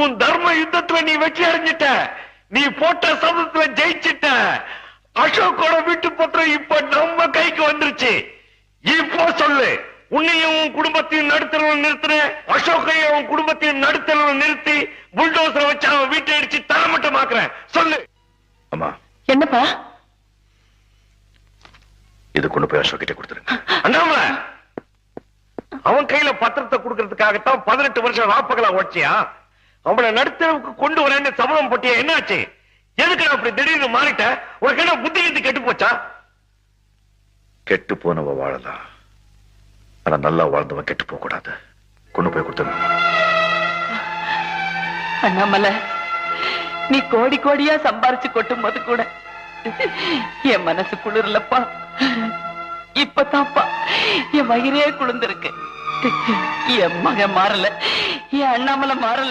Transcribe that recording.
உன் தர்ம யுத்தத்துல நீ வெற்றி அடைஞ்சிட்ட. நீ போட்ட சபதத்துல ஜெயிச்சிட்ட. அசோக்கோட வீட்டு பத்திரம் இப்ப நம்ம கைக்கு வந்துருச்சு. இப்போ சொல்லு, உன்னையும் உன் குடும்பத்தையும் நடுத்தரவு நிறுத்தின, அசோக்கையும் உன் குடும்பத்தையும் நடுத்தரவு நிறுத்தி புல்டோசரை வச்சு அவன் வீட்டை அடிச்சு தரமட்டமாக்குறேன். சொல்லு. அம்மா, என்னப்பா? இது கொண்டு போய் அசோக் கிட்ட கொடுத்துருங்க. அண்ணாமலை, அவன் கையில பத்திரத்தை கொடுக்கறதுக்காகத்தான் 18 வருஷம் ராப்பகலா ஓடிச்சியா? அவனை நடுத்தரவுக்கு கொண்டு வரேன்னு சபதம் போட்டியா? என்னாச்சு? எதுக்கு நான் அப்படி திடீர்னு மாறிட்ட? உனக்கு என்ன புத்தி கிந்து கெட்டு போச்சா? கெட்டு போனவ வாழலாம், ஆனா நல்லா வாழ்ந்தவன் கெட்டு போக கூடாது. கொண்டு போய் கொடுத்துருங்க. அண்ணாமலை, நீ கோடி கோடியா சம்பாரிச்சு கொட்டும் போது கூட என் மனசு குளிரலப்பா. இப்பதான்ப்பா என் வயிறே குளிர்ந்திருக்கு. என் மகன் மாறல, என் அண்ணாமலை மாறல.